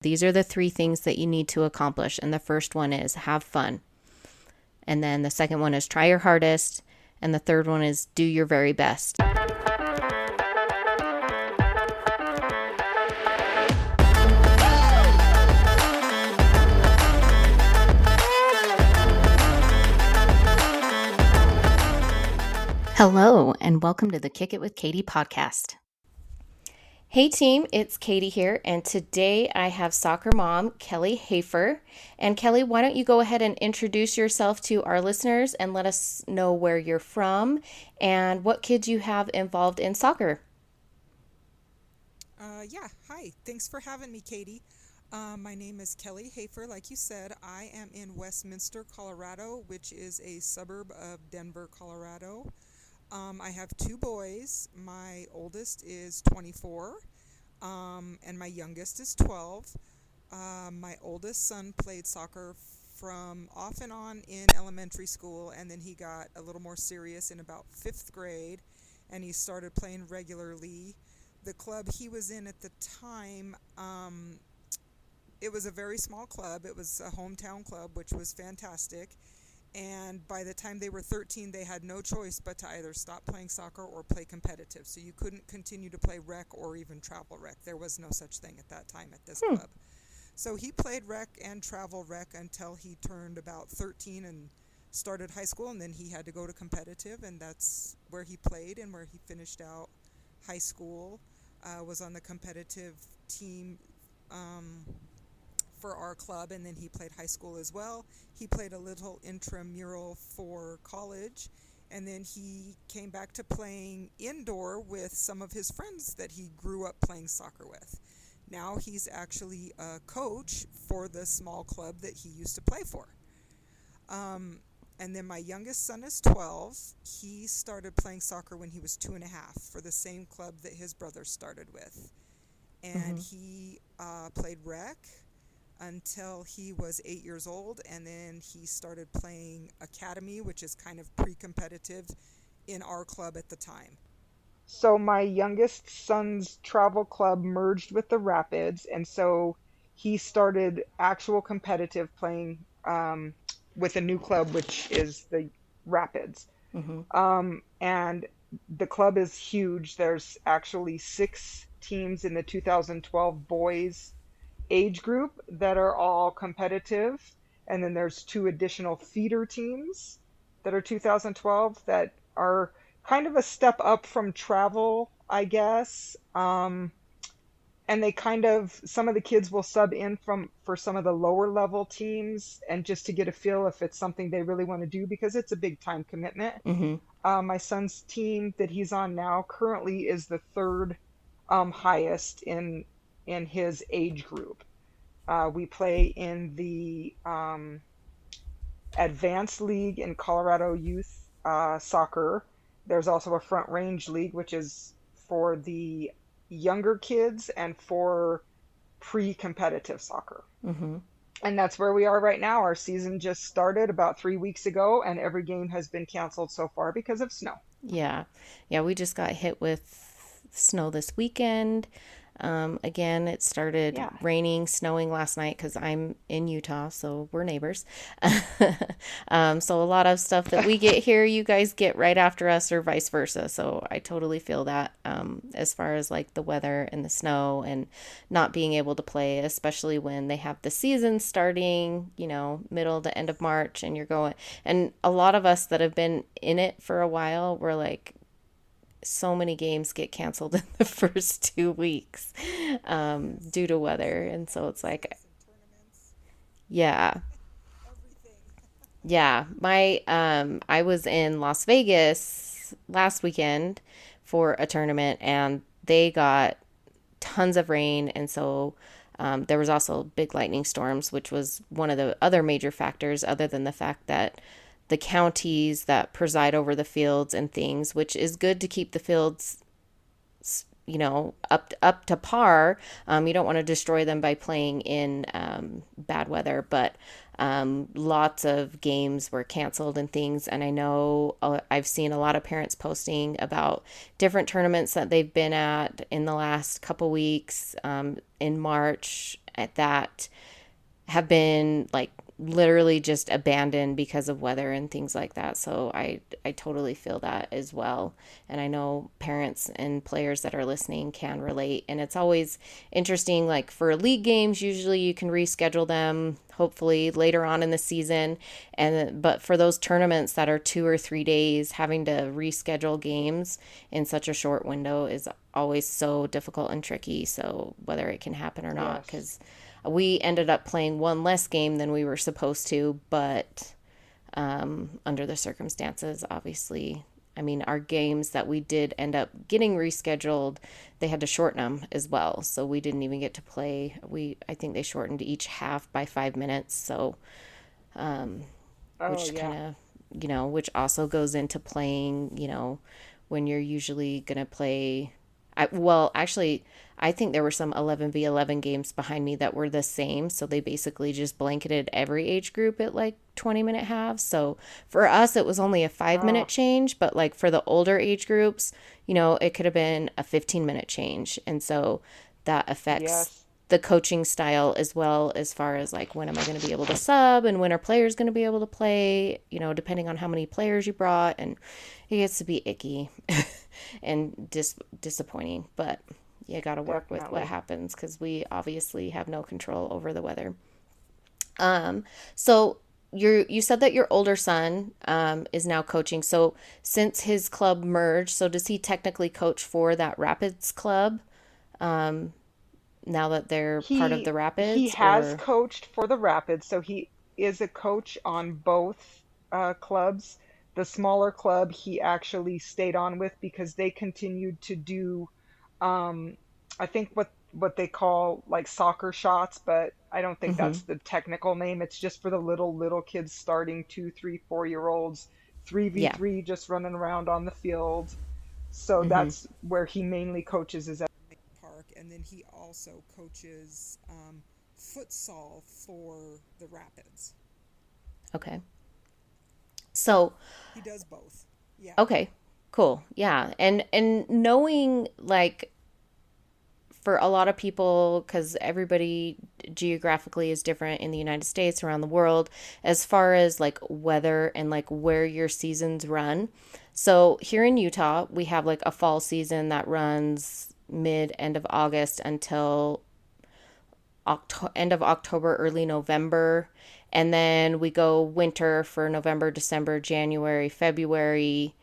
these are the three things that you need to accomplish. And the first one is have fun. And then the second one is try your hardest. And the third one is do your very best. Hello, and welcome to the Kick It with Katie podcast. Hey team, it's Katie here, and today I have soccer mom, Kelly Hafer. And Kelly, why don't you go ahead and introduce yourself to our listeners and let us know where you're from and what kids you have involved in soccer. Hi. Thanks for having me, Katie. My name is Kelly Hafer. Like you said, I am in Westminster, Colorado, which is a suburb of Denver, Colorado. I have two boys. My oldest is 24, and my youngest is 12. My oldest son played soccer from off and on in elementary school, and then he got a little more serious in about 5th grade, and he started playing regularly. The club he was in at the time, it was a very small club. It was a hometown club, which was fantastic. And by the time they were 13, they had no choice but to either stop playing soccer or play competitive. So you couldn't continue to play rec or even travel rec. There was no such thing at that time at this club. So he played rec and travel rec until he turned about 13 and started high school. And then he had to go to competitive, and that's where he played and where he finished out high school. Was on the competitive team for our club, and then he played high school as well. He played a little intramural for college, and then he came back to playing indoor with some of his friends that he grew up playing soccer with. Now he's actually a coach for the small club that he used to play for. And then my youngest son is 12. He started playing soccer when he was 2.5 for the same club that his brother started with. And he played rec until he was 8 years old, and then he started playing academy, which is kind of pre-competitive in our club at the time. So my youngest son's travel club merged with the Rapids, and so he started actual competitive playing with a new club, which is the Rapids. And the club is huge. There's actually 6 teams in the 2012 boys age group that are all competitive, and then there's 2 additional feeder teams that are 2012 that are kind of a step up from travel, I guess. And they kind of, some of the kids will sub in for some of the lower level teams, and just to get a feel if it's something they really want to do, because it's a big time commitment. My son's team that he's on now currently is the 3rd highest in his age group. We play in the Advanced League in Colorado Youth Soccer. There's also a Front Range League, which is for the younger kids and for pre-competitive soccer. And that's where we are right now. Our season just started about 3 weeks ago, and every game has been canceled so far because of snow. Yeah, we just got hit with snow this weekend. Again, it started raining, snowing last night because I'm in Utah, so we're neighbors. So a lot of stuff that we get here, you guys get right after us, or vice versa. So I totally feel that as far as like the weather and the snow and not being able to play, especially when they have the season starting, middle to end of March, and you're going. And a lot of us that have been in it for a while, we're like, so many games get canceled in the first 2 weeks due to weather. And so it's like, yeah, I was in Las Vegas last weekend for a tournament, and they got tons of rain. And so there was also big lightning storms, which was one of the other major factors, other than the fact that the counties that preside over the fields and things, which is good to keep the fields, up to par. You don't want to destroy them by playing in bad weather, but Lots of games were canceled and things. And I know I've seen a lot of parents posting about different tournaments that they've been at in the last couple weeks in March at that have been like literally just abandoned because of weather and things like that. So I totally feel that as well. And I know parents and players that are listening can relate. And it's always interesting, like for league games, usually you can reschedule them hopefully later on in the season. And but for those tournaments that are 2 or 3 days, having to reschedule games in such a short window is always so difficult and tricky. So whether it can happen or not, Yes. because we ended up playing one less game than we were supposed to, but under the circumstances, obviously, I mean, our games that we did end up getting rescheduled, they had to shorten them as well. So we didn't even get to play. I think they shortened each half by 5 minutes. So, Oh which kind yeah. of, which also goes into playing, when you're usually going to play. Well, actually, I think there were some 11v11 games behind me that were the same. So they basically just blanketed every age group at like 20-minute halves. So for us, it was only a 5 minute Oh change. But like for the older age groups, it could have been a 15-minute change. And so that affects yes. the coaching style as well, as far as like when am I going to be able to sub and when are players going to be able to play, depending on how many players you brought. And it gets to be icky and disappointing, but you got to work with what Definitely. happens because we obviously have no control over the weather. So you said that your older son is now coaching. So since his club merged, so does he technically coach for that Rapids club now that they're part of the He Rapids, has or? coached for the Rapids, so he is a coach on both clubs. The smaller club he actually stayed on with because they continued to do, um, I think what they call like soccer shots, but I don't think Mm-hmm. that's the technical name. It's just for the little kids starting 2, 3, 4 year olds, three v Yeah. three, just running around on the field. So Mm-hmm. that's where he mainly coaches is at. Park, and then he also coaches futsal for the Rapids. Okay. So, He does both. Yeah. okay. Cool. Yeah. And knowing like for a lot of people, because everybody geographically is different in the United States, around the world, as far as like weather and like where your seasons run. So here in Utah, we have like a fall season that runs end of August until end of October, early November. And then we go winter for November, December, January, February.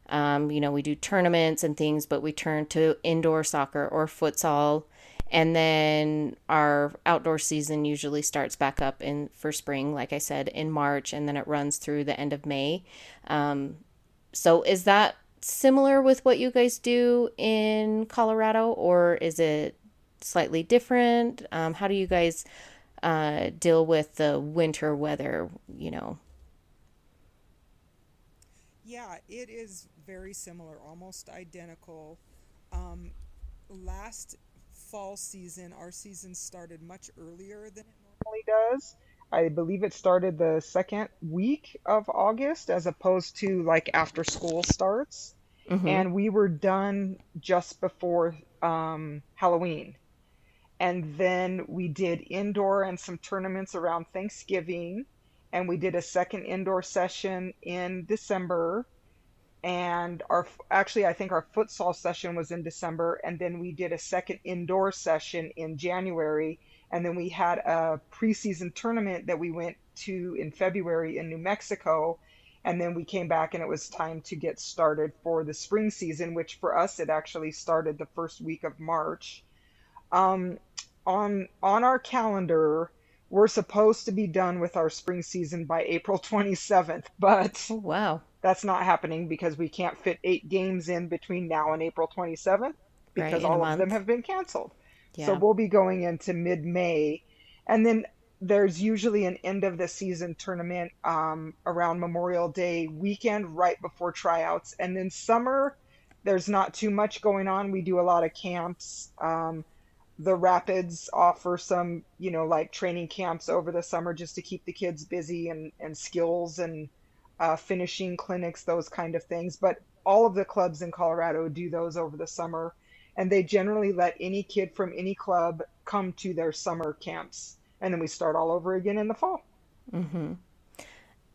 We do tournaments and things, but we turn to indoor soccer or futsal. And then our outdoor season usually starts back up in for spring, like I said, in March, and then it runs through the end of May. So is that similar with what you guys do in Colorado, or is it slightly different? How do you guys deal with the winter weather? Yeah, it is very similar, almost identical. Um, Last fall season, our season started much earlier than it Normally does. I believe it started the second week of August as opposed to like after school starts. Mm-hmm. And we were done just before Halloween. And then we did indoor and some tournaments around Thanksgiving. And we did a second indoor session in December, and our actually I think our futsal session was in December, and then we did a second indoor session in January, and then we had a preseason tournament that we went to in February in New Mexico, and then we came back and it was time to get started for the spring season, which for us it actually started the first week of March. um, on our calendar, we're supposed to be done with our spring season by April 27th, but Oh, wow. that's not happening because we can't fit 8 games in between now and April 27th Right, because in a all of them month. have been canceled. So Yeah. we'll be going into mid-May. And then there's usually an end of the season tournament around Memorial Day weekend right before tryouts. And then summer, there's not too much going on. We do a lot of camps. the Rapids offer some, like training camps over the summer just to keep the kids busy and skills and finishing clinics, those kind of things. But all of the clubs in Colorado do those over the summer, and they generally let any kid from any club come to their summer camps, and then we start all over again in the fall. Mm-hmm.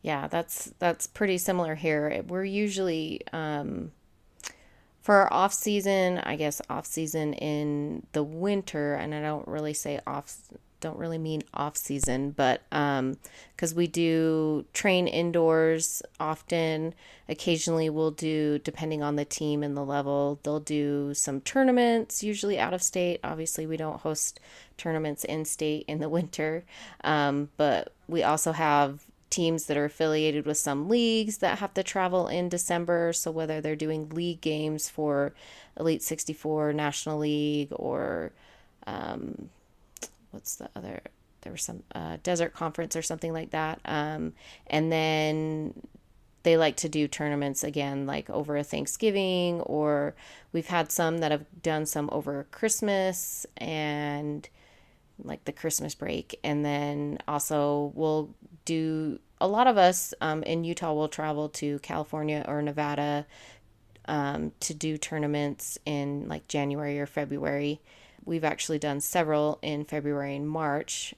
Yeah, that's pretty similar here. We're usually for our off season, I guess off season in the winter, and I don't really say off, don't really mean off season, but because we do train indoors often. Occasionally, we'll do, depending on the team and the level, they'll do some tournaments, usually out of state. Obviously, we don't host tournaments in state in the winter, but we also have teams that are affiliated with some leagues that have to travel in December. So whether they're doing league games for Elite 64, National League, or um, what's the other? There was some Desert Conference or something like that. And then they like to do tournaments again, like over a Thanksgiving, or we've had some that have done some over Christmas and like the Christmas break. And then also we'll do, a lot of us in Utah will travel to California or Nevada to do tournaments in like January or February. We've actually done several in February and March.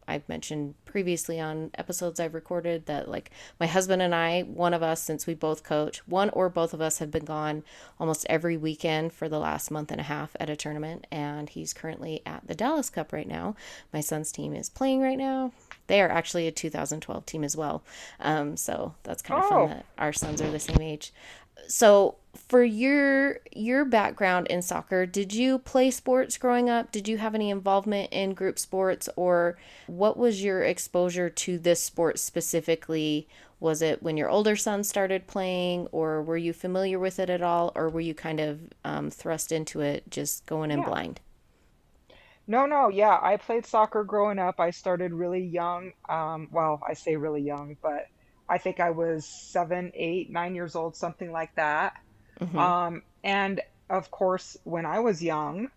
I've mentioned previously on episodes I've recorded that like my husband and I, one of us, since we both coach, one or both of us have been gone almost every weekend for the last month and a half at a tournament. And he's currently at the Dallas Cup right now. My son's team is playing right now. They are actually a 2012 team as well. So that's kind of fun Oh, that our sons are the same age. So for your background in soccer, did you play sports growing up? Did you have any involvement in group sports, or what was your exposure to this sport specifically? Was it when your older son started playing, or were you familiar with it at all, or were you kind of thrust into it just going in yeah. blind? No, no, yeah. I played soccer growing up. I started really young. Well, I say really young, but I think I was 7, 8, 9 years old, something like that. Mm-hmm. And of course, when I was young,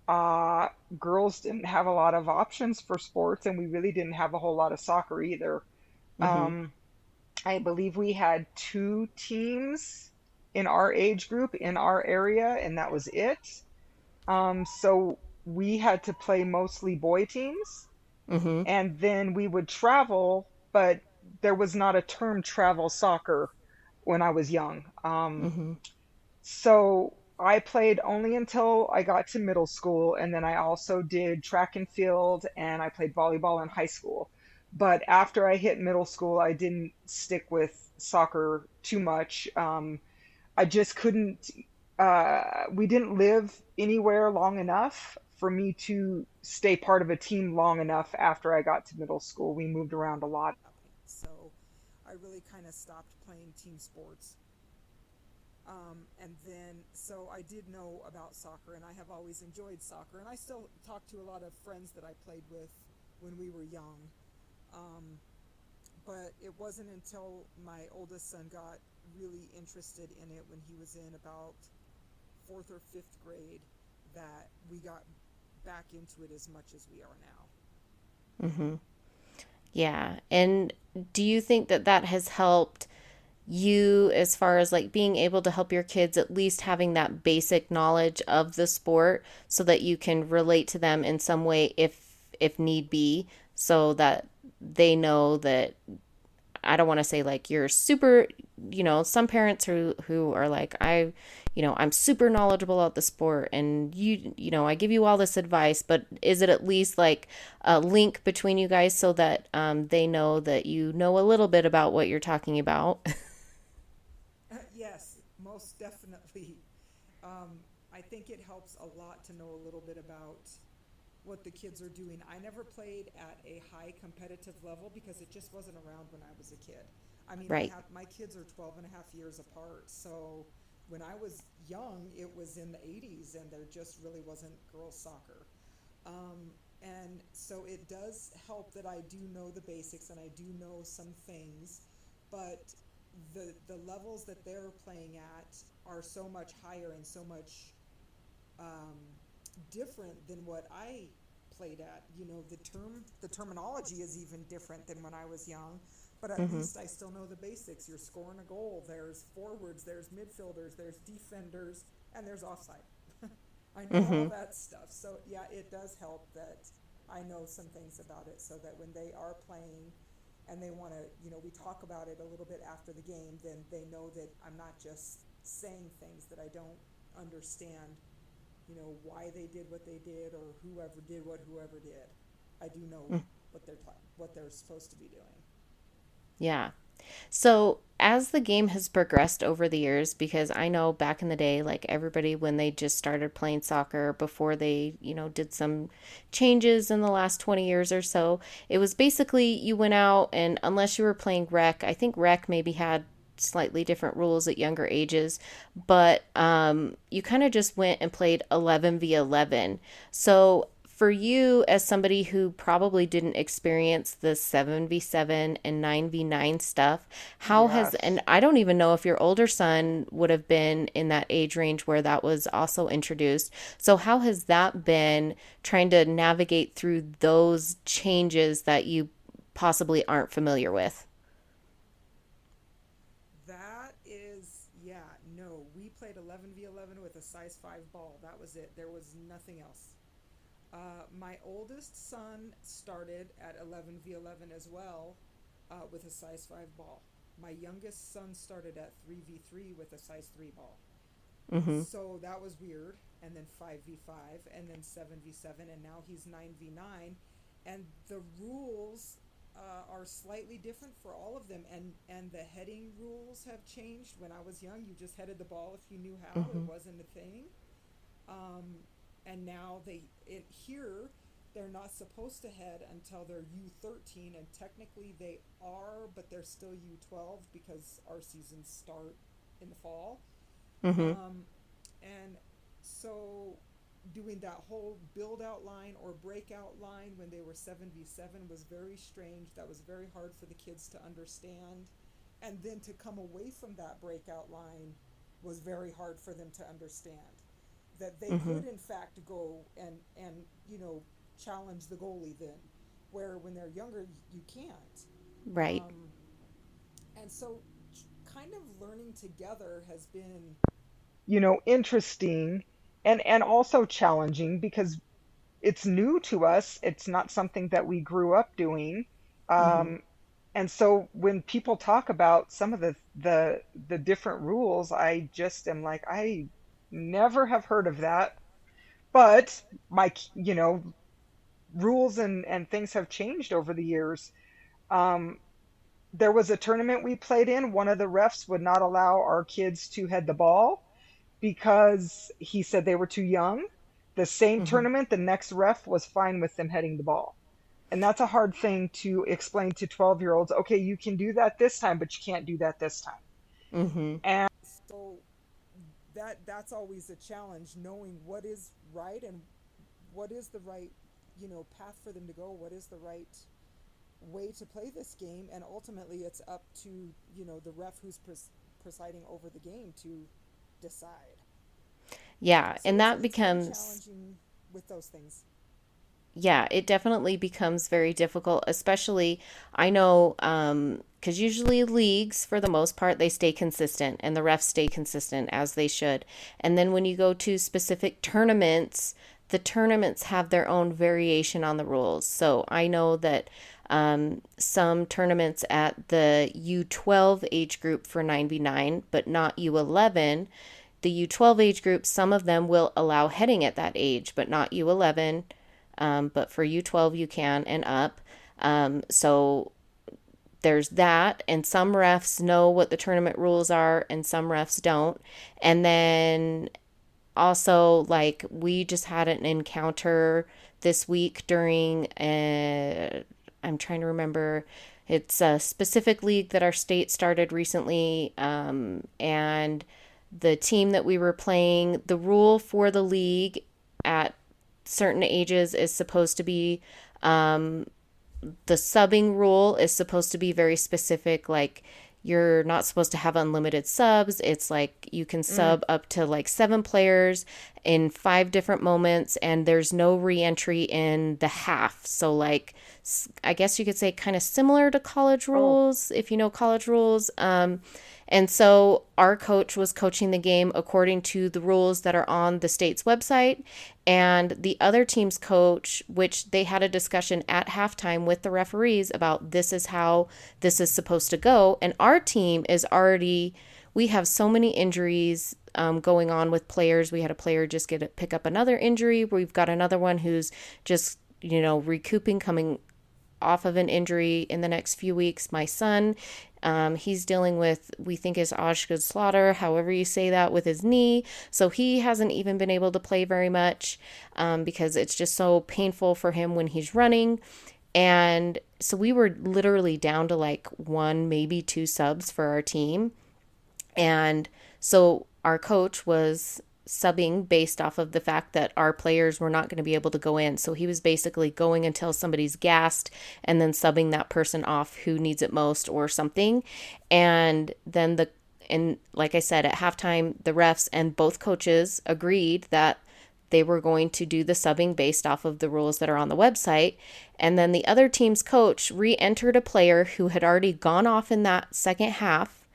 uh, girls didn't have a lot of options for sports, and we really didn't have a whole lot of soccer either. Mm-hmm. Um, I believe we had two teams in our age group in our area, and that was it. So we had to play mostly boy teams, Mm-hmm. and then we would travel, but there was not a term travel soccer when I was young. Mm-hmm. So I played only until I got to middle school, and then I also did track and field, and I played volleyball in high school. But after I hit middle school, I didn't stick with soccer too much. I just couldn't, we didn't live anywhere long enough for me to stay part of a team long enough after I got to middle school. We moved around a lot. So I really kind of stopped playing team sports. And then, so I did know about soccer, and I have always enjoyed soccer, and I still talk to a lot of friends that I played with when we were young. Um, but it wasn't until my oldest son got really interested in it when he was in about fourth or fifth grade that we got back into it as much as we are now. Mm-hmm. Yeah. And do you think that that has helped you as far as like being able to help your kids at least having that basic knowledge of the sport so that you can relate to them in some way if need be, so that they know that, I don't want to say like you're super, some parents who are like, I'm super knowledgeable about the sport and I give you all this advice, but is it at least like a link between you guys so that they know that you know a little bit about what you're talking about? Yes, most definitely. I think it helps a lot to know a little bit about what the kids are doing. I never played at a high competitive level because it just wasn't around when I was a kid. I mean, I Right. have my kids are 12 and a half years apart. So when I was young, it was in the 80s and there just really wasn't girls soccer. Um, and so it does help that I do know the basics and I do know some things, but the levels that they're playing at are so much higher and so much um, different than what I played at. The terminology is even different than when I was young, but at Mm-hmm. least I still know the basics. You're scoring a goal. There's forwards, there's midfielders, there's defenders, and there's offside. I know all Mm-hmm. that stuff. So yeah, it does help that I know some things about it, so that when they are playing and they want to, we talk about it a little bit after the game, then they know that I'm not just saying things that I don't understand, why they did what they did, or whoever did what whoever did. I do know what they're supposed to be doing. Yeah. So, as the game has progressed over the years, because I know back in the day, like everybody, when they just started playing soccer before they, did some changes in the last 20 years or so, it was basically you went out and unless you were playing rec, I think rec maybe had slightly different rules at younger ages, but you kind of just went and played 11v11. So, for you as somebody who probably didn't experience the 7v7 and 9v9 stuff, how has, Yes. and I don't even know if your older son would have been in that age range where that was also introduced. So how has that been trying to navigate through those changes that you possibly aren't familiar with? That is, yeah, no. We played 11v11 with a size 5 ball. That was it. There was nothing else. My oldest son started at 11v11 as well, with a size 5 ball. My youngest son started at 3v3 with a size 3 ball. Mm-hmm. So that was weird. And then 5v5, and then 7v7, and now he's 9v9. And the rules are slightly different for all of them. And the heading rules have changed. When I was young, you just headed the ball if you knew how, it Mm-hmm. wasn't a thing. And now here they're not supposed to head until they're U13, and technically they are, but they're still U12 because our seasons start in the fall. Mm-hmm. Um, and so doing that whole build out line or breakout line when they were 7v7 was very strange. That was very hard for the kids to understand. And then to come away from that breakout line was very hard for them to understand. That they Mm-hmm. could, in fact, go and challenge the goalie then, where when they're younger, you can't. Right. Um, and so, kind of learning together has been. Interesting and also challenging because it's new to us. It's not something that we grew up doing. Mm-hmm. Um, and so when people talk about some of the different rules, I just am like, I never have heard of that. But rules and things have changed over the years. Um, there was a tournament we played in. One of the refs would not allow our kids to head the ball because he said they were too young. The same Mm-hmm. tournament, the next ref was fine with them heading the ball. And that's a hard thing to explain to 12-year-olds. Okay, you can do that this time, but you can't do that this time. Mm-hmm. And So that's always a challenge, knowing what is right and what is the right path for them to go, what is the right way to play this game, and ultimately it's up to the ref who's presiding over the game to decide. Yeah. So And it's that it's been becomes, challenging with those things. yeah, it definitely becomes very difficult, especially I know because usually leagues, for the most part, they stay consistent and the refs stay consistent as they should. And then when you go to specific tournaments, the tournaments have their own variation on the rules. So I know that some tournaments at the U12 age group for 9v9, but not U11. The U12 age group, some of them will allow heading at that age, but not U11. But for U12, you can and up. So there's that. And some refs know what the tournament rules are, and some refs don't. And then also, like, we just had an encounter this week during I'm trying to remember. It's a specific league that our state started recently, and the team that we were playing, the rule for the league at certain ages is supposed to be the subbing rule is supposed to be very specific. Like you're not supposed to have unlimited subs. It's like you can Mm. sub up to like 7 players in 5 different moments, and there's no re-entry in the half. So like I guess you could say kind of similar to college Oh, rules, if you know college rules. And so our coach was coaching the game according to the rules that are on the state's website. And the other team's coach, which they had a discussion at halftime with the referees about this is how this is supposed to go. And our team is already, we have so many injuries going on with players. We had a player just pick up another injury. We've got another one who's just, recouping, coming off of an injury in the next few weeks. My son, he's dealing with, we think is Osgood Slaughter, however you say that, with his knee. So he hasn't even been able to play very much because it's just so painful for him when he's running. And so we were literally down to like one, maybe two subs for our team. And so our coach was subbing based off of the fact that our players were not going to be able to go in. So he was basically going until somebody's gassed and then subbing that person off who needs it most or something. And then and like I said, at halftime, the refs and both coaches agreed that they were going to do the subbing based off of the rules that are on the website. And then the other team's coach re entered a player who had already gone off in that second half,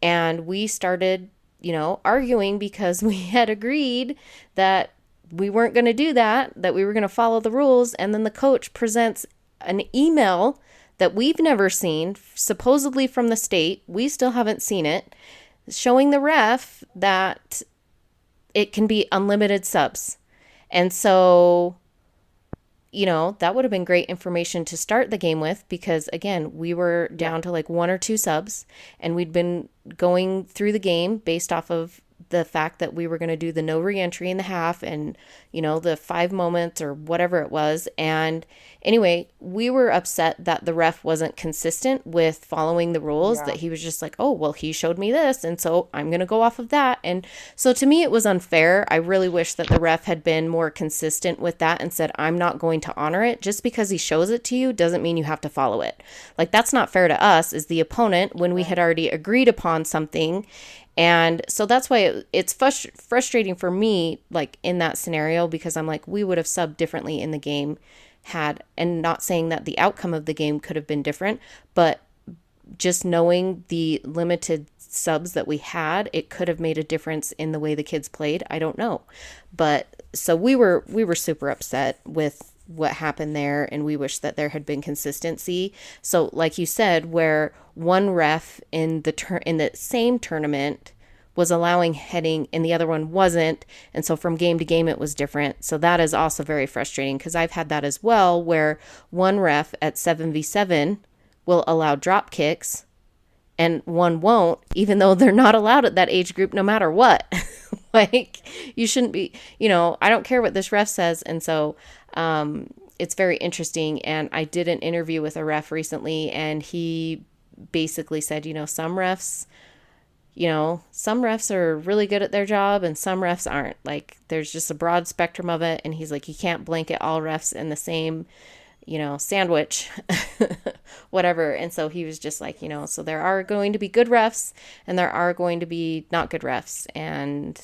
and we started, arguing because we had agreed that we weren't going to do that, that we were going to follow the rules. And then the coach presents an email that we've never seen, supposedly from the state. We still haven't seen it, showing the ref that it can be unlimited subs. And so, that would have been great information to start the game with because, again, we were yeah, down to like one or two subs, and we'd been going through the game based off of the fact that we were going to do the no reentry in the half and, the 5 moments or whatever it was. And anyway, we were upset that the ref wasn't consistent with following the rules, yeah, that he was just like, oh, well, he showed me this, and so I'm going to go off of that. And so to me, it was unfair. I really wish that the ref had been more consistent with that and said, I'm not going to honor it. Just because he shows it to you doesn't mean you have to follow it. Like, that's not fair to us as the opponent when we had right. already agreed upon something. And so that's why it's frustrating for me, like in that scenario, because I'm like, we would have subbed differently in the game had, and not saying that the outcome of the game could have been different, but just knowing the limited subs that we had, it could have made a difference in the way the kids played. I don't know. But so we were super upset with what happened there, and we wish that there had been consistency. So like you said, where one ref in the same tournament was allowing heading and the other one wasn't, and so from game to game it was different. So that is also very frustrating because I've had that as well, where one ref at 7v7 will allow drop kicks and one won't, even though they're not allowed at that age group no matter what. Like, you shouldn't be, I don't care what this ref says. And so it's very interesting. And I did an interview with a ref recently, and he basically said, some refs are really good at their job and some refs aren't. Like, there's just a broad spectrum of it. And he's like, you can't blanket all refs in the same sandwich, whatever. And so he was just like, so there are going to be good refs and there are going to be not good refs. And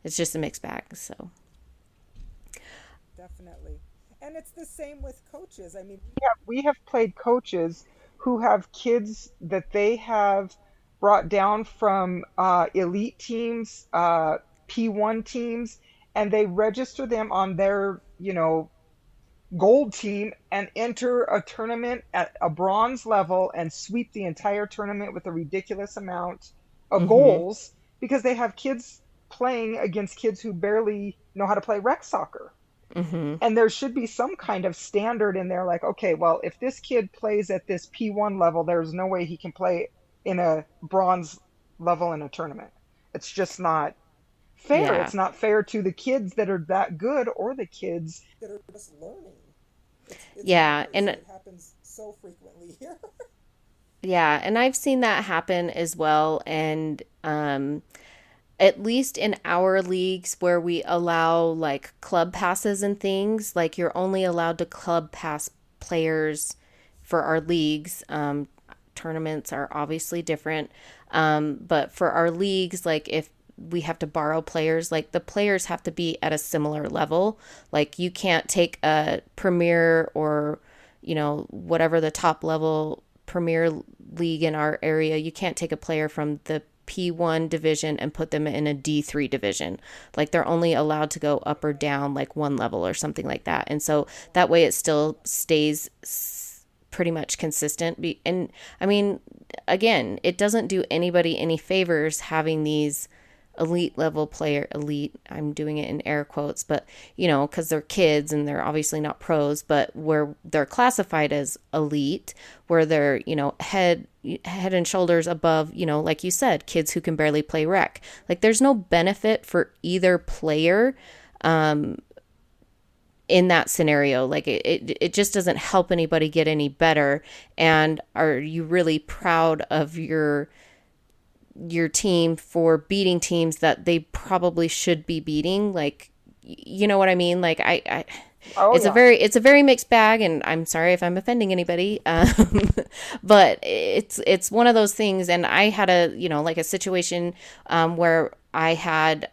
it's just a mixed bag. So, Definitely. And it's the same with coaches. I mean, We have played coaches who have kids that they have brought down from elite teams, P1 teams, and they register them on their, gold team and enter a tournament at a bronze level and sweep the entire tournament with a ridiculous amount of mm-hmm, goals because they have kids playing against kids who barely know how to play rec soccer. mm-hmm, And there should be some kind of standard in there like, okay, well, if this kid plays at this P1 level, there's no way he can play in a bronze level in a tournament. It's just not fair. yeah, It's not fair to the kids that are that good or the kids. that are just learning. It's yeah. weird that And it happens so frequently here. yeah, and I've seen that happen as well. And at least in our leagues where we allow like club passes and things, like you're only allowed to club pass players for our leagues tournaments are obviously different. But for our leagues, like if we have to borrow players, like the players have to be at a similar level. Like you can't take a premier or, whatever the top level premier league in our area, you can't take a player from the P1 division and put them in a D3 division. Like they're only allowed to go up or down like one level or something like that. And so that way it still stays pretty much consistent. And I mean, again, it doesn't do anybody any favors having these elite level player, elite, I'm doing it in air quotes, but because they're kids and they're obviously not pros, but where they're classified as elite, where they're head and shoulders above, like you said, kids who can barely play rec. Like there's no benefit for either player in that scenario. Like it just doesn't help anybody get any better. And are you really proud of your team for beating teams that they probably should be beating? Like, you know what I mean? Like Oh it's a yeah. very mixed bag, and I'm sorry if I'm offending anybody. But it's one of those things. And I had like a situation where I had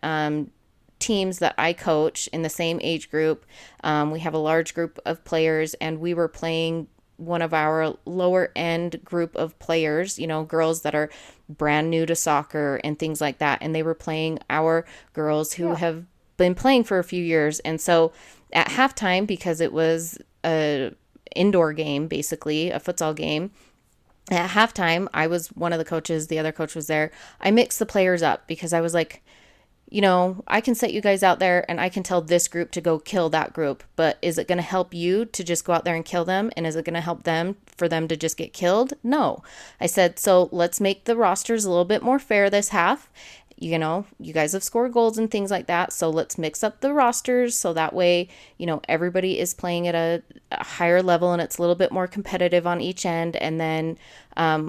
teams that I coach in the same age group. We have a large group of players, and we were playing one of our lower end group of players, girls that are brand new to soccer and things like that. And they were playing our girls who Yeah. have been playing for a few years. And so at halftime, because it was a indoor game, basically a futsal game, at halftime, I was one of the coaches, the other coach was there. I mixed the players up because I was like, I can set you guys out there and I can tell this group to go kill that group, but is it going to help you to just go out there and kill them? And is it going to help them for them to just get killed? No. I said, so let's make the rosters a little bit more fair this half. You guys have scored goals and things like that. So let's mix up the rosters so that way, everybody is playing at a higher level and it's a little bit more competitive on each end. And then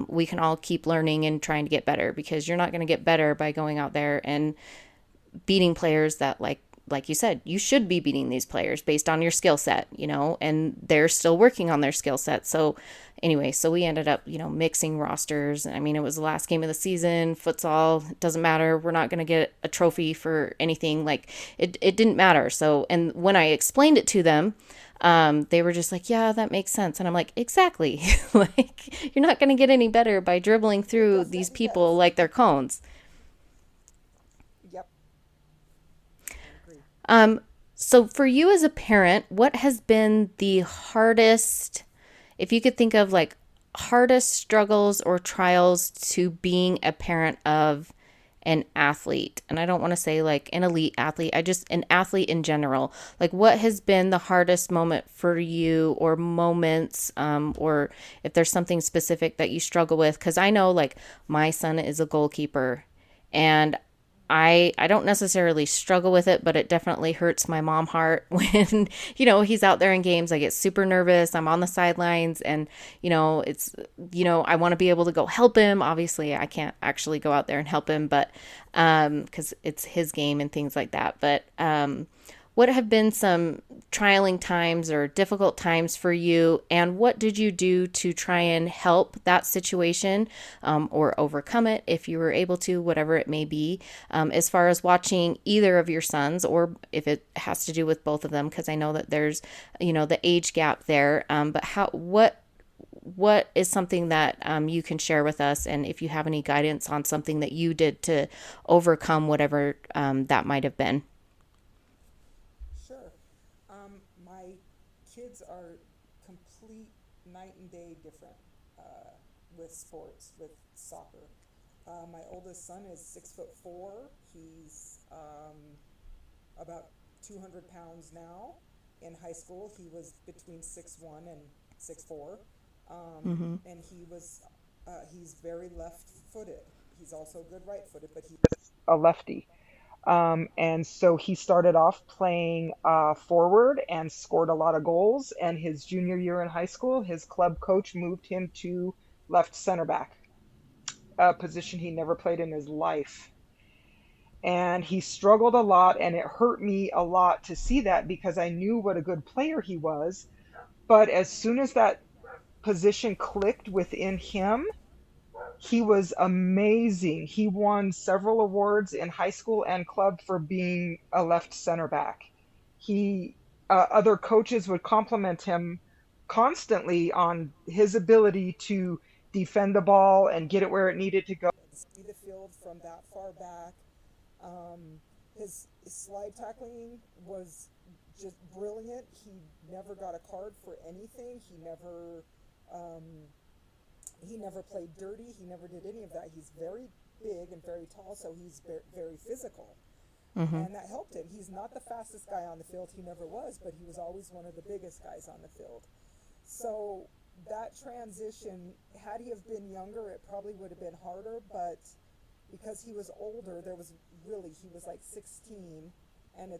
we can all keep learning and trying to get better, because you're not going to get better by going out there and beating players that like you said, you should be beating these players based on your skill set, and they're still working on their skill set. So anyway, so we ended up, mixing rosters. I mean, it was the last game of the season. Futsal, it doesn't matter. We're not going to get a trophy for anything. Like it didn't matter. So, and when I explained it to them, they were just like, yeah, that makes sense. And I'm like, exactly. Like you're not going to get any better by dribbling It through these definitely people does. like they're cones. Yep, I agree. So for you as a parent, what has been the hardest, if you could think of like hardest struggles or trials to being a parent of an athlete? And I don't want to say like an elite athlete, I just an athlete in general. Like what has been the hardest moment for you, or moments, or if there's something specific that you struggle with? Because I know like my son is a goalkeeper, and I don't necessarily struggle with it, but it definitely hurts my mom heart when, he's out there in games. I get super nervous. I'm on the sidelines, and, it's, I want to be able to go help him. Obviously, I can't actually go out there and help him, but, cause it's his game and things like that. But, what have been some trialing times or difficult times for you, and what did you do to try and help that situation, or overcome it if you were able to, whatever it may be, as far as watching either of your sons, or if it has to do with both of them, because I know that there's, the age gap there. But what is something that you can share with us, and if you have any guidance on something that you did to overcome whatever that might have been. Sure. My kids are complete night and day different with sports, with soccer. My oldest son is 6'4". He's about 200 pounds now. In high school, he was between 6'1" and 6'4", Mm-hmm. and he's very left-footed. He's also good right-footed, but he A lefty. And so he started off playing forward and scored a lot of goals. And his junior year in high school, his club coach moved him to left center back, a position he never played in his life. And he struggled a lot, and it hurt me a lot to see that because I knew what a good player he was. But as soon as that position clicked within him, He was amazing. He won several awards in high school and club for being a left center back. He Other coaches would compliment him constantly on his ability to defend the ball and get it where it needed to go. And see the field from that far back. His slide tackling was just brilliant. He never got a card for anything. Um, he never played dirty. He never did any of that. He's very big and very tall, so he's very physical. Mm-hmm. And that helped him. He's not the fastest guy on the field. He never was, but he was always one of the biggest guys on the field. So that transition, had he have been younger, it probably would have been harder, but because he was older, he was like 16, and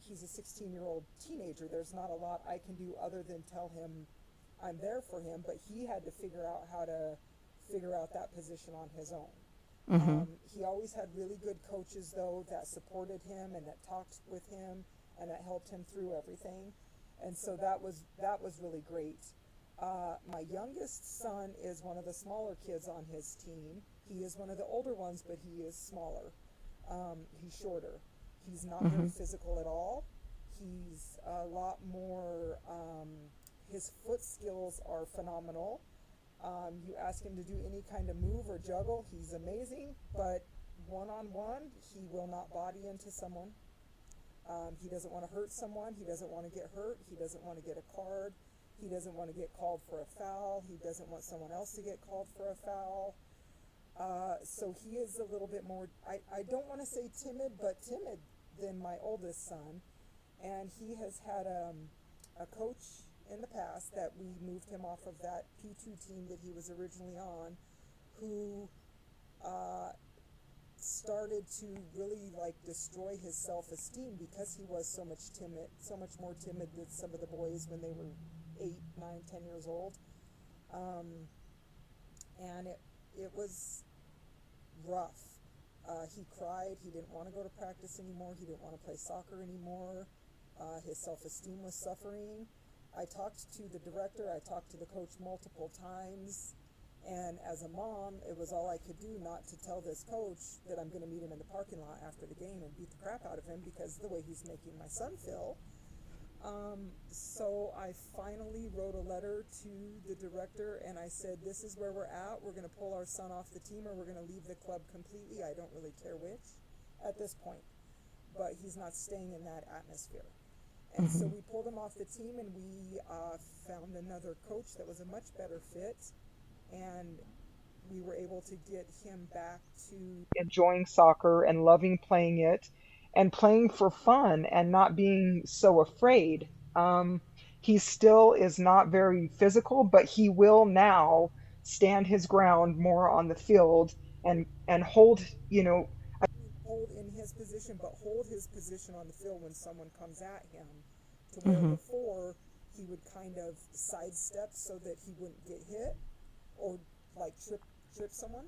he's a 16-year-old teenager. There's not a lot I can do other than tell him I'm there for him, but he had to figure out how to figure out that position on his own. Mm-hmm. He always had really good coaches, though, that supported him and that talked with him and that helped him through everything. And so that was really great. My youngest son is one of the smaller kids on his team. He is one of the older ones, but he is smaller. He's shorter. He's not Mm-hmm. very physical at all. He's a lot more. His foot skills are phenomenal. You ask him to do any kind of move or juggle, he's amazing, but one-on-one, he will not body into someone. He doesn't want to hurt someone. He doesn't want to get hurt. He doesn't want to get a card. He doesn't want to get called for a foul. He doesn't want someone else to get called for a foul. So he is a little bit more, I don't want to say timid, but timid than my oldest son. And he has had a coach in the past that we moved him off of that P2 team that he was originally on, who started to really like destroy his self-esteem because he was so much more timid than some of the boys when they were 8, 9, 10 years old. And it was rough. He cried. He didn't want to go to practice anymore. He didn't want to play soccer anymore. His self-esteem was suffering. I talked to the director. I talked to the coach multiple times. And as a mom, it was all I could do not to tell this coach that I'm going to meet him in the parking lot after the game and beat the crap out of him because of the way he's making my son feel. So I finally wrote a letter to the director and I said, this is where we're at. We're going to pull our son off the team or we're going to leave the club completely. I don't really care which at this point, but he's not staying in that atmosphere. And Mm-hmm. so we pulled him off the team and we found another coach that was a much better fit. And we were able to get him back to Enjoying soccer and loving playing it and playing for fun and not being so afraid. He still is not very physical, but he will now stand his ground more on the field and hold, hold in his position, but hold his position on the field when someone comes at him, to where Mm-hmm. before he would kind of sidestep so that he wouldn't get hit or like trip someone.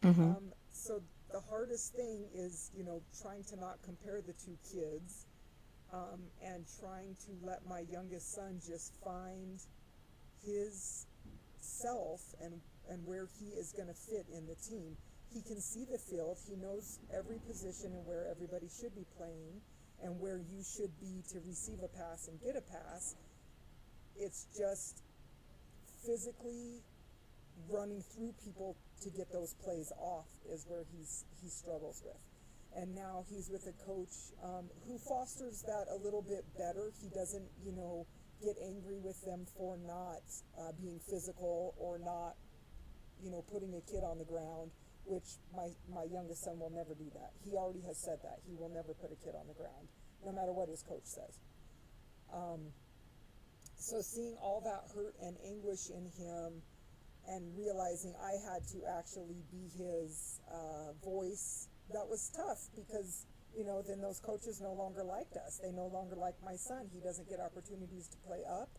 Mm-hmm. So the hardest thing is, trying to not compare the two kids, and trying to let my youngest son just find his self and where he is going to fit in the team. He can see the field. He knows every position and where everybody should be playing and where you should be to receive a pass and get a pass. It's just physically running through people to get those plays off is where he struggles with. And now he's with a coach who fosters that a little bit better. He doesn't, get angry with them for not being physical or not, putting a kid on the ground, which my youngest son will never do that. He already has said that. He will never put a kid on the ground, no matter what his coach says. So seeing all that hurt and anguish in him and realizing I had to actually be his voice, that was tough because, then those coaches no longer liked us. They no longer like my son. He doesn't get opportunities to play up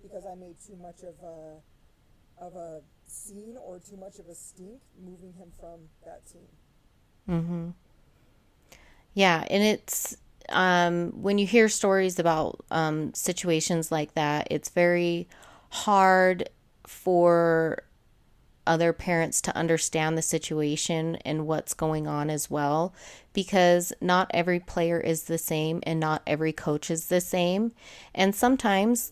because I made too much of a scene or too much of a stink moving him from that team. Mm-hmm. Yeah, and it's when you hear stories about situations like that, it's very hard for other parents to understand the situation and what's going on as well, because not every player is the same and not every coach is the same. And sometimes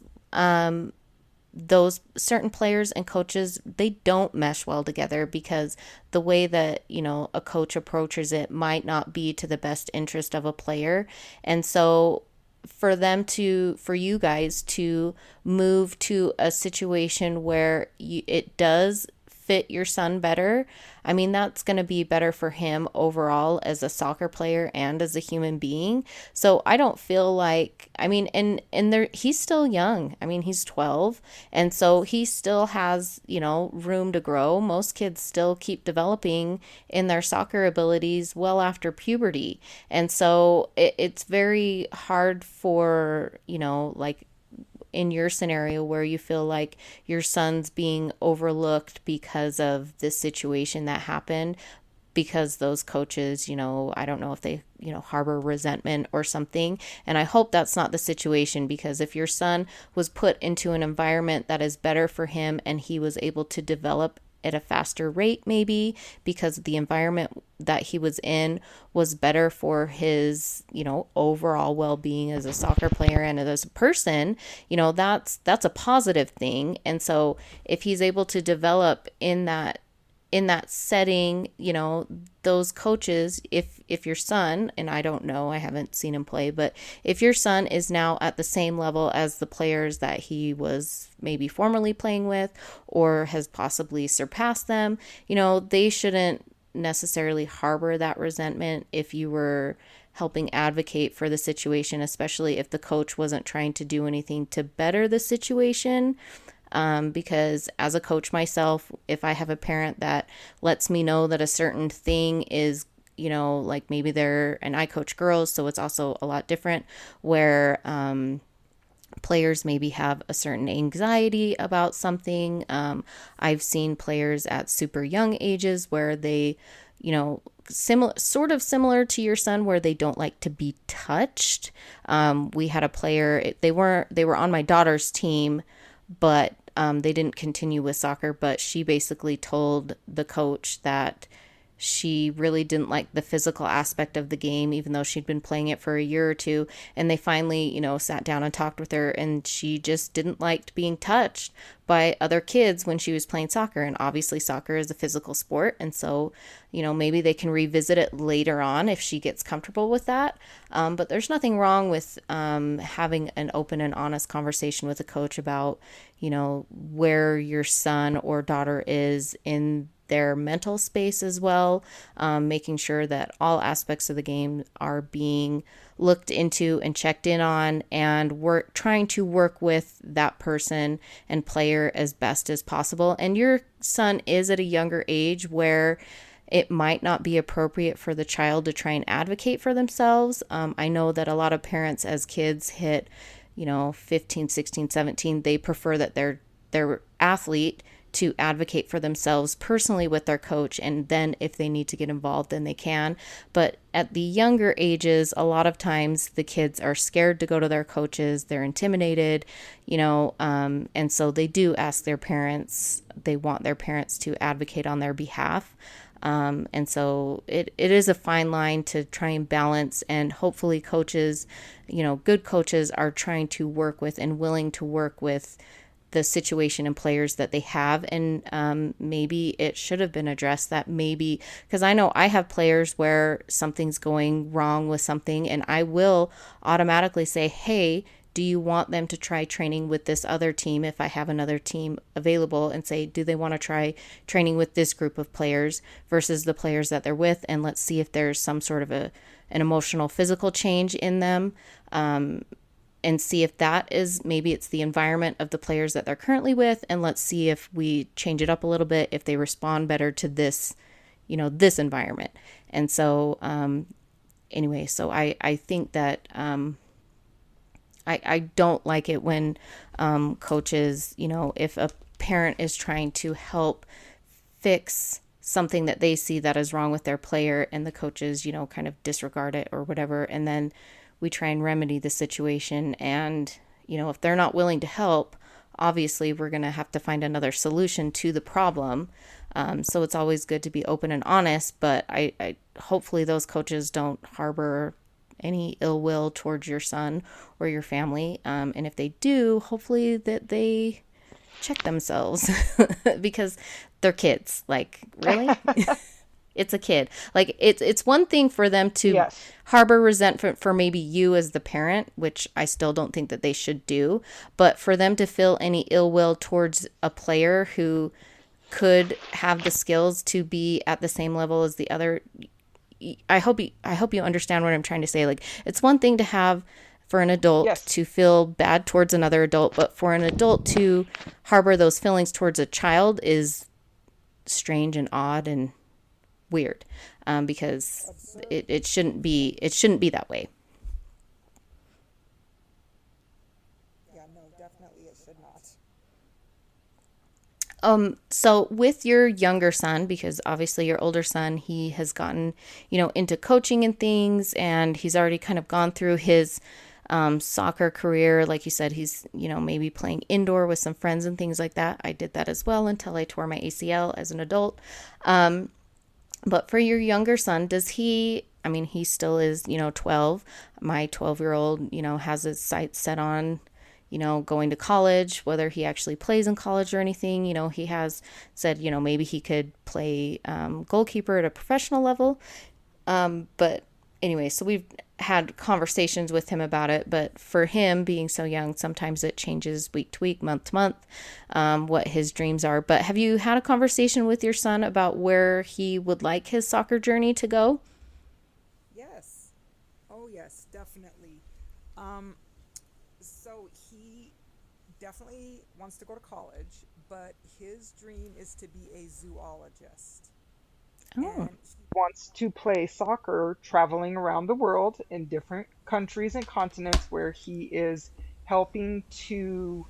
those certain players and coaches, they don't mesh well together because the way that, a coach approaches it might not be to the best interest of a player. And so for you guys to move to a situation where it does fit your son better, I mean, that's going to be better for him overall as a soccer player and as a human being. So I don't feel like, I mean, and there, he's still young. I mean, he's 12, and so he still has, room to grow. Most kids still keep developing in their soccer abilities well after puberty. And so it's very hard for, like in your scenario where you feel like your son's being overlooked because of this situation that happened, because those coaches, I don't know if they, harbor resentment or something. And I hope that's not the situation, because if your son was put into an environment that is better for him and he was able to develop at a faster rate, maybe because the environment that he was in was better for his, overall well-being as a soccer player and as a person, that's a positive thing. And so if he's able to develop in that setting, those coaches, if your son, and I don't know, I haven't seen him play, but if your son is now at the same level as the players that he was maybe formerly playing with, or has possibly surpassed them, they shouldn't necessarily harbor that resentment if you were helping advocate for the situation, especially if the coach wasn't trying to do anything to better the situation. Because as a coach myself, if I have a parent that lets me know that a certain thing is, like maybe and I coach girls, so it's also a lot different, where players maybe have a certain anxiety about something. I've seen players at super young ages where they, similar to your son, where they don't like to be touched. We had a player, they were on my daughter's team, but they didn't continue with soccer, but she basically told the coach that she really didn't like the physical aspect of the game, even though she'd been playing it for a year or two. And they finally, sat down and talked with her, and she just didn't like being touched by other kids when she was playing soccer. And obviously soccer is a physical sport. And so, maybe they can revisit it later on if she gets comfortable with that. But there's nothing wrong with having an open and honest conversation with a coach about, where your son or daughter is in their mental space as well, making sure that all aspects of the game are being looked into and checked in on, and trying to work with that person and player as best as possible. And your son is at a younger age where it might not be appropriate for the child to try and advocate for themselves. I know that a lot of parents, as kids hit, 15, 16, 17, they prefer that their athlete to advocate for themselves personally with their coach, and then if they need to get involved, then they can. But at the younger ages, a lot of times the kids are scared to go to their coaches, they're intimidated, and so they do ask their parents, they want their parents to advocate on their behalf. And so it is a fine line to try and balance, and hopefully coaches, good coaches are trying to work with and willing to work with the situation and players that they have. And maybe it should have been addressed, that maybe, because I know I have players where something's going wrong with something, and I will automatically say, hey, do you want them to try training with this other team if I have another team available, and say, do they want to try training with this group of players versus the players that they're with, and let's see if there's some sort of an emotional, physical change in them. And see if that is, maybe it's the environment of the players that they're currently with, and let's see if we change it up a little bit, if they respond better to this, this environment. And so anyway, so I think that I don't like it when coaches, if a parent is trying to help fix something that they see that is wrong with their player, and the coaches, kind of disregard it or whatever, and then we try and remedy the situation. And, if they're not willing to help, obviously we're going to have to find another solution to the problem. So it's always good to be open and honest, but I hopefully those coaches don't harbor any ill will towards your son or your family. And if they do, hopefully that they check themselves because they're kids. Like, really? It's a kid. Like, it's one thing for them to Yes. harbor resentment for maybe you as the parent, which I still don't think that they should do, but for them to feel any ill will towards a player who could have the skills to be at the same level as the other. I hope you understand what I'm trying to say. Like, it's one thing to have for an adult Yes. to feel bad towards another adult, but for an adult to harbor those feelings towards a child is strange and odd and weird, because Absurd. it shouldn't be that way. Yeah, no, definitely it should not. So with your younger son, because obviously your older son, he has gotten, into coaching and things, and he's already kind of gone through his soccer career. Like you said, he's, maybe playing indoor with some friends and things like that. I did that as well until I tore my ACL as an adult. But for your younger son, does he, I mean, he still is, 12. My 12-year-old, has his sights set on, going to college, whether he actually plays in college or anything. He has said, maybe he could play goalkeeper at a professional level. But anyway, so we've had conversations with him about it. But for him being so young, sometimes it changes week to week, month to month, what his dreams are. But have you had a conversation with your son about where he would like his soccer journey to go? Yes. Oh, yes, definitely. Um, so he definitely wants to go to college, but his dream is to be a zoologist. Oh, And he, Wants to play soccer traveling around the world in different countries and continents where he is helping to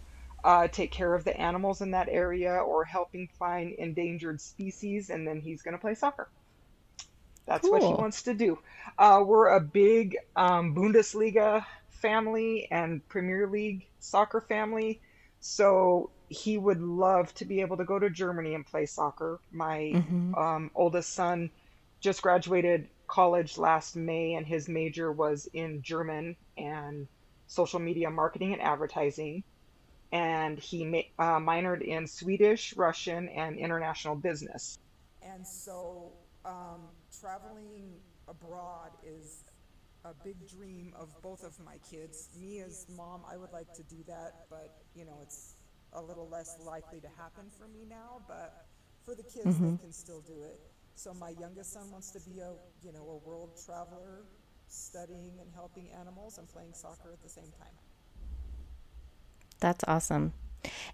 take care of the animals in that area or helping find endangered species, and then he's going to play soccer. That's what he cool. wants to do. We're a big Bundesliga family and Premier League soccer family. So he would love to be able to go to Germany and play soccer. My Mm-hmm. oldest son just graduated college last May, and his major was in German and social media marketing and advertising. And he minored in Swedish, Russian, and international business. and so traveling abroad is a big dream of both of my kids. Me as mom, I would like to do that, but it's a little less likely to happen for me now. But for the kids, they Mm-hmm. can still do it. So my youngest son wants to be a world traveler, studying and helping animals and playing soccer at the same time. That's awesome.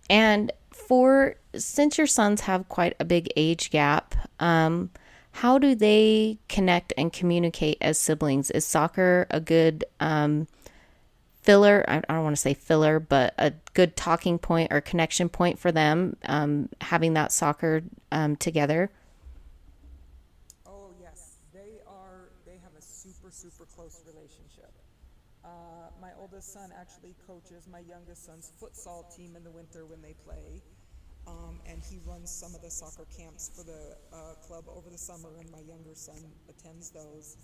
And for since your sons have quite a big age gap, how do they connect and communicate as siblings? Is soccer a good filler? I don't want to say filler, but a good talking point or connection point for them, having that soccer together? Oh yes, they have a super super close relationship. My oldest son actually coaches my youngest son's futsal team in the winter when they play. And he runs some of the soccer camps for the club over the summer, and my younger son attends those.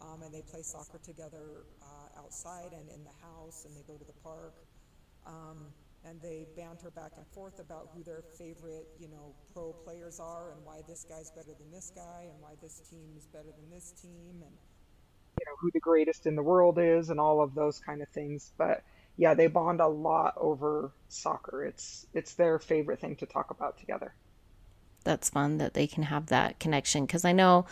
And they play soccer together outside and in the house, and they go to the park. And they banter back and forth about who their favorite, pro players are, and why this guy's better than this guy, and why this team is better than this team. And Who the greatest in the world is and all of those kind of things. But yeah, they bond a lot over soccer. It's their favorite thing to talk about together. That's fun that they can have that connection, because I know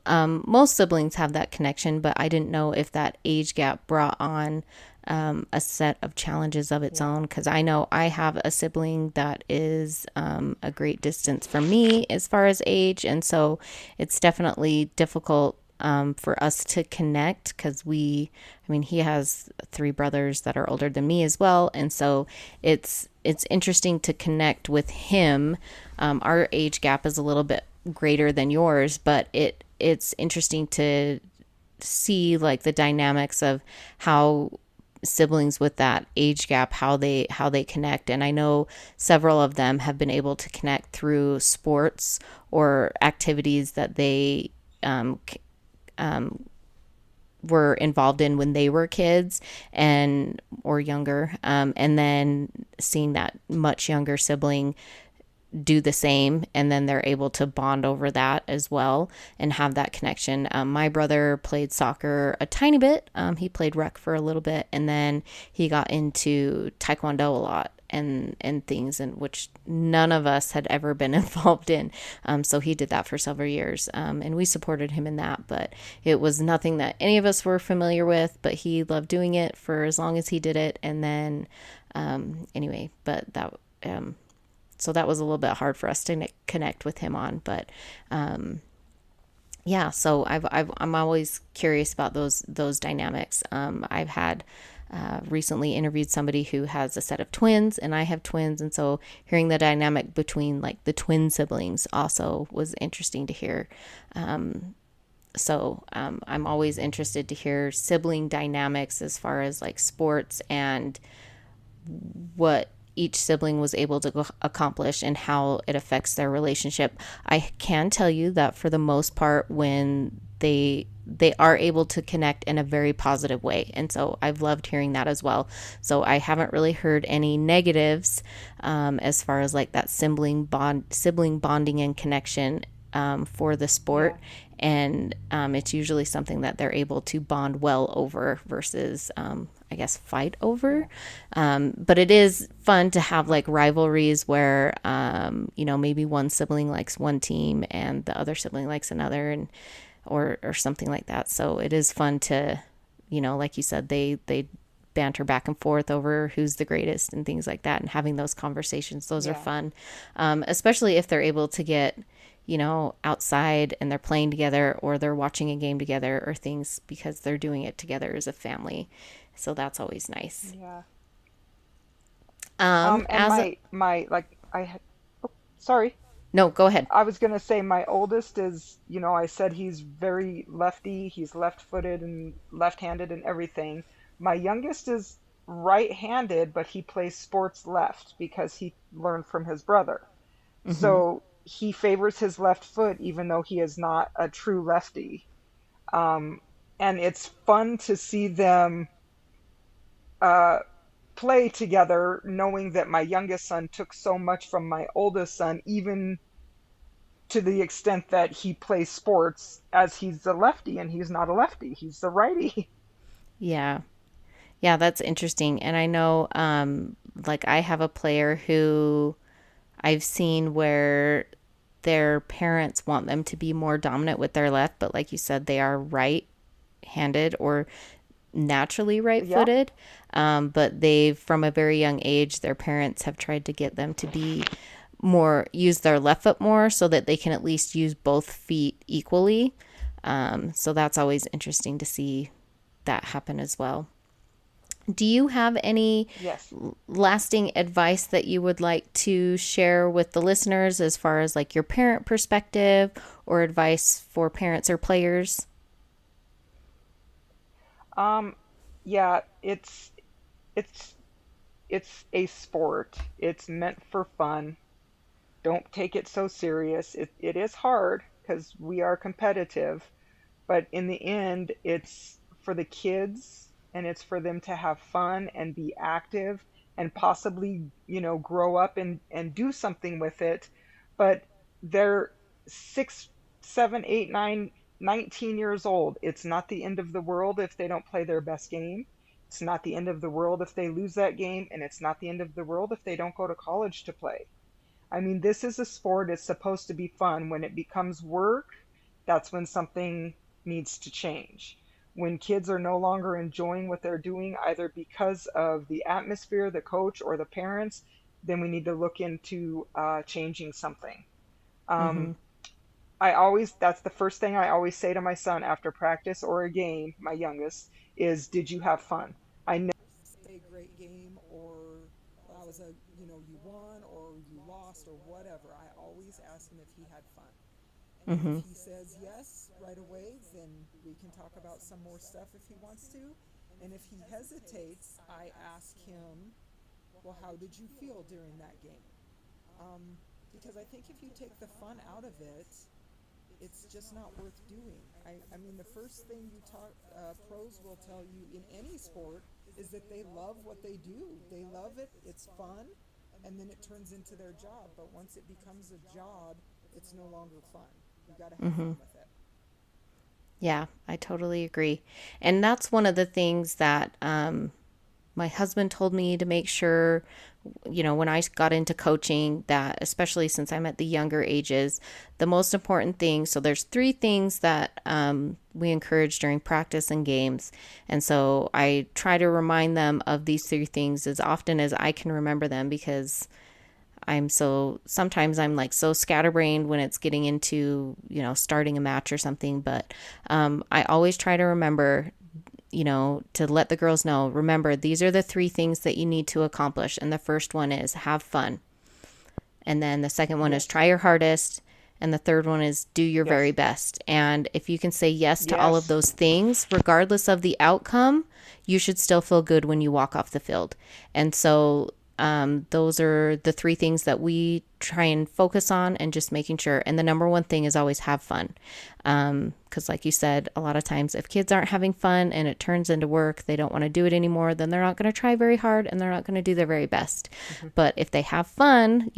most siblings have that connection, but I didn't know if that age gap brought on a set of challenges of its Yeah. own, because I know I have a sibling that is a great distance from me as far as age, and so it's definitely difficult for us to connect, because I mean, he has three brothers that are older than me as well, and so it's interesting to connect with him. Our age gap is a little bit greater than yours, but it's interesting to see like the dynamics of how siblings with that age gap, how they connect. And I know several of them have been able to connect through sports or activities that they um, were involved in when they were kids and or younger, and then seeing that much younger sibling do the same, and then they're able to bond over that as well and have that connection. My brother played soccer a tiny bit. He played rec for a little bit, and then he got into taekwondo a lot and things, and which none of us had ever been involved in. So he did that for several years, and we supported him in that. But it was nothing that any of us were familiar with. But he loved doing it for as long as he did it, and then anyway, but that. So that was a little bit hard for us to connect with him on, but yeah. So I'm always curious about those dynamics. I've had recently interviewed somebody who has a set of twins, and I have twins, and so hearing the dynamic between like the twin siblings also was interesting to hear. I'm always interested to hear sibling dynamics as far as like sports and what each sibling was able to accomplish and how it affects their relationship. I can tell you that for the most part, when they are able to connect in a very positive way, and so I've loved hearing that as well. So I haven't really heard any negatives as far as like that sibling bonding and connection for the Yeah. sport. And it's usually something that they're able to bond well over versus, I guess, fight over. Yeah. But it is fun to have like rivalries where, maybe one sibling likes one team and the other sibling likes another, and or something like that. So it is fun to, like you said, they banter back and forth over who's the greatest and things like that, and having those conversations. Those are Yeah. fun, especially if they're able to get outside and they're playing together or they're watching a game together or things, because they're doing it together as a family. So that's always nice. Yeah. And As a, my like I had, oh, sorry. no, go ahead. I was gonna say my oldest is, I said he's very lefty. He's left-footed and left-handed and everything. My youngest is right-handed, but he plays sports left because he learned from his brother. Mm-hmm. So he favors his left foot, even though he is not a true lefty. Um, and it's fun to see them uh, play together, knowing that my youngest son took so much from my oldest son, even to the extent that he plays sports as he's a lefty and he's not a lefty, he's a righty. Yeah. Yeah, that's interesting. And I know, like, I have a player who I've seen where their parents want them to be more dominant with their left, but like you said, they are right handed or naturally right Yeah, footed. But they, from a very young age, their parents have tried to get them to be more, use their left foot more so that they can at least use both feet equally. So that's always interesting to see that happen as well. Do you have any yes. lasting advice that you would like to share with the listeners as far as like your parent perspective or advice for parents or players? Um, yeah, it's it's a sport. It's meant for fun. Don't take it so serious. It is hard because we are competitive, but in the end, it's for the kids and it's for them to have fun and be active and possibly, grow up and do something with it. But they're 6, 7, 8, 9, 19 years old. It's not the end of the world if they don't play their best game. It's not the end of the world if they lose that game, and it's not the end of the world if they don't go to college to play. I mean, this is a sport. It's supposed to be fun. When it becomes work, that's when something needs to change. When kids are no longer enjoying what they're doing, either because of the atmosphere, the coach, or the parents, then we need to look into changing something. Mm-hmm. Um, that's the first thing I always say to my son after practice or a game, my youngest, is, did you have fun? I never Say great game, or that was you won or you lost or whatever. I always ask him if he had fun. And if Mm-hmm. he says yes right away, then we can talk about some more stuff if he wants to. And if he hesitates, I ask him, well, how did you feel during that game? Because I think if you take the fun out of it, it's just not worth doing. I mean, the first thing pros will tell you in any sport is that they love what they do. They love it, it's fun, and then it turns into their job. But once it becomes a job, it's no longer fun. You got to have Mm-hmm. fun with it. Yeah, I totally agree. And that's one of the things that my husband told me to make sure, when I got into coaching, that especially since I'm at the younger ages, the most important thing. So there's three things that we encourage during practice and games. And so I try to remind them of these three things as often as I can remember them, because sometimes I'm like so scatterbrained when it's getting into, starting a match or something. But I always try to remember, to let the girls know, remember, these are the three things that you need to accomplish. And the first one is have fun. And then the second one is try Yes. your hardest. And the third one is do your very Yes. best. And if you can say yes to all of Yes. those things, regardless of the outcome, you should still feel good when you walk off the field. And so those are the three things that we try and focus on, and just making sure. And the number one thing is always have fun. Because like you said, a lot of times if kids aren't having fun and it turns into work, they don't want to do it anymore, then they're not going to try very hard and they're not going to do their very best. Mm-hmm. But if they have fun,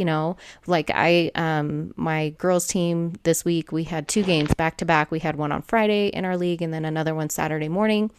like my girls team this week, we had two games back to back. We had one on Friday in our league and then another one Saturday morning.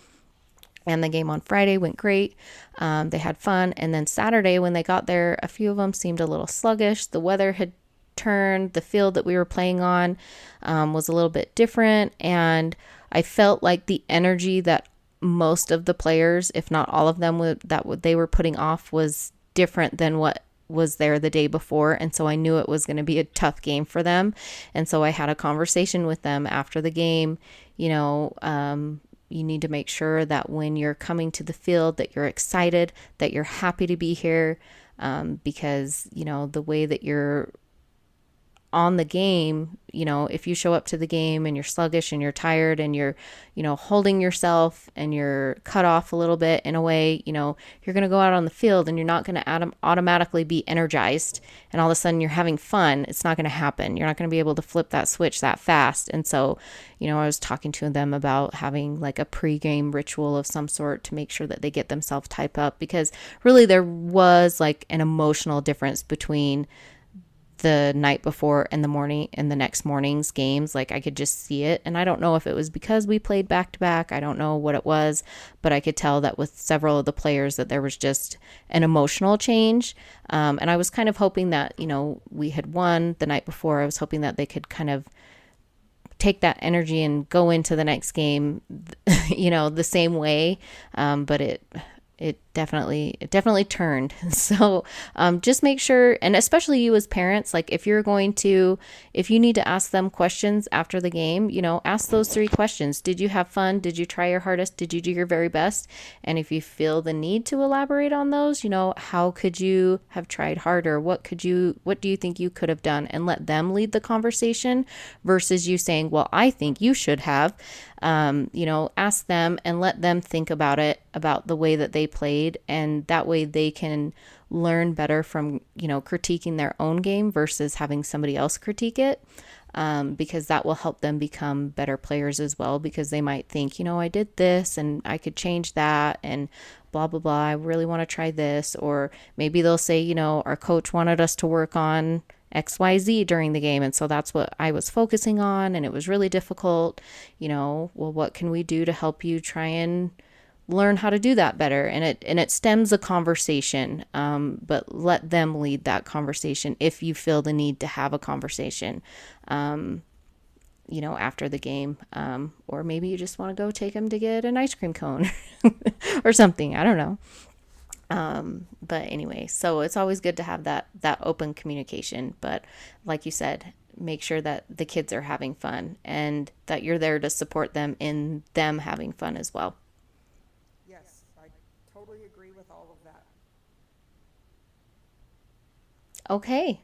And the game on Friday went great. They had fun. And then Saturday, when they got there, a few of them seemed a little sluggish. The weather had turned. The field that we were playing on was a little bit different. And I felt like the energy that most of the players, if not all of them, they were putting off was different than what was there the day before. And so I knew it was going to be a tough game for them. And so I had a conversation with them after the game. You need to make sure that when you're coming to the field that you're excited, that you're happy to be here, because, the way that you're on the game, if you show up to the game and you're sluggish and you're tired and you're, holding yourself and you're cut off a little bit in a way, you're going to go out on the field and you're not going to automatically be energized, and all of a sudden you're having fun. It's not going to happen. You're not going to be able to flip that switch that fast. And so, I was talking to them about having like a pre-game ritual of some sort to make sure that they get themselves typed up, because really there was like an emotional difference between the night before and the next morning's games. Like I could just see it. And I don't know if it was because we played back to back. I don't know what it was, but I could tell that with several of the players that there was just an emotional change. And I was kind of hoping that, we had won the night before. I was hoping that they could kind of take that energy and go into the next game, the same way. But it definitely turned. So just make sure, and especially you as parents, like if you need to ask them questions after the game, ask those three questions. Did you have fun? Did you try your hardest? Did you do your very best? And if you feel the need to elaborate on those, how could you have tried harder? What do you think you could have done? And let them lead the conversation versus you saying, well, I think you should have. Ask them and let them think about it, about the way that they played. And that way they can learn better from, critiquing their own game versus having somebody else critique it. Because that will help them become better players as well, because they might think, I did this and I could change that and blah, blah, blah. I really want to try this. Or maybe they'll say, our coach wanted us to work on XYZ during the game. And so that's what I was focusing on. And it was really difficult. Well, what can we do to help you try and learn how to do that better? And it stems a conversation, but let them lead that conversation if you feel the need to have a conversation, after the game. Or maybe you just want to go take them to get an ice cream cone or something. I don't know. But anyway, so it's always good to have that open communication. But like you said, make sure that the kids are having fun and that you're there to support them in them having fun as well. Yes, I totally agree with all of that. Okay.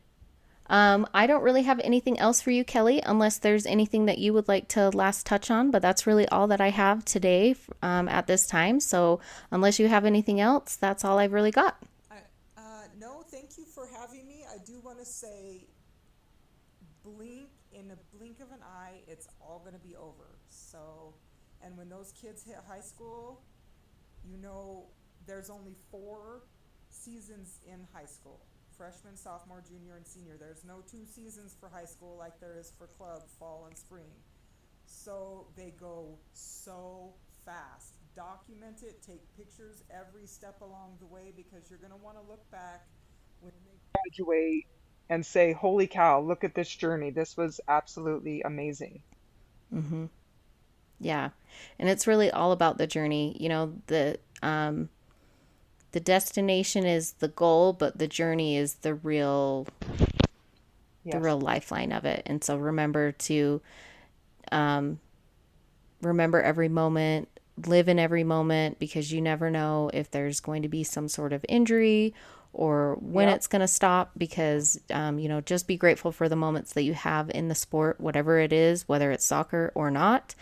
I don't really have anything else for you, Kelly, unless there's anything that you would like to last touch on, but that's really all that I have today at this time. So unless you have anything else, that's all I've really got. No, thank you for having me. I do want to say, in a blink of an eye, it's all going to be over. So, and when those kids hit high school, there's only 4 seasons in high school: freshman, sophomore, junior, and senior. There's no 2 seasons for high school like there is for club, fall and spring. So they go so fast. Document it, take pictures every step along the way, because you're going to want to look back when they Graduate and say, holy cow, look at this journey. This was absolutely amazing. Mm-hmm. Yeah. And it's really all about the journey. The destination is the goal, but the journey is the Yes. real lifeline of it. And so um, remember every moment, live in every moment, because you never know if there's going to be some sort of injury or when Yep. it's going to stop, because, just be grateful for the moments that you have in the sport, whatever it is, whether it's soccer or not.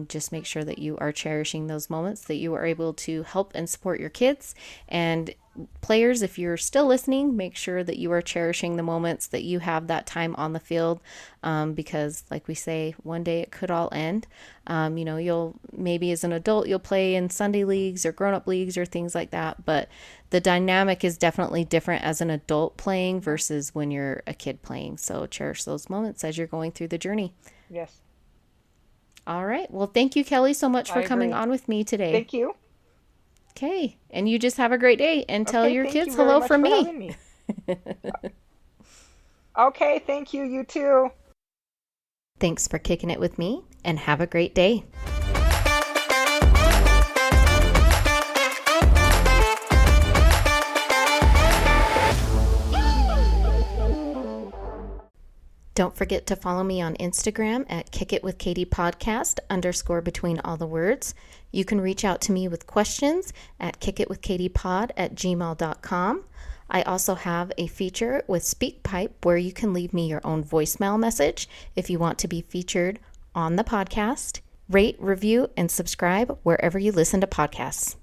Just make sure that you are cherishing those moments, that you are able to help and support your kids. And players, if you're still listening, make sure that you are cherishing the moments that you have that time on the field, because like we say, one day it could all end. You'll maybe as an adult, you'll play in Sunday leagues or grown-up leagues or things like that, but the dynamic is definitely different as an adult playing versus when you're a kid playing. So cherish those moments as you're going through the journey. Yes. All right. Well, thank you, Kelly, so much I for coming agree. on with me today. Thank you. Okay. And you just have a great day, and tell Okay, your thank you kids very hello much from for me. having me. Okay, thank you. You too. Thanks for kicking it with me, and have a great day. Don't forget to follow me on Instagram at kickitwithkatie podcast _ between all the words. You can reach out to me with questions at kickitwithkatiepod@gmail.com. I also have a feature with SpeakPipe where you can leave me your own voicemail message if you want to be featured on the podcast. Rate, review, and subscribe wherever you listen to podcasts.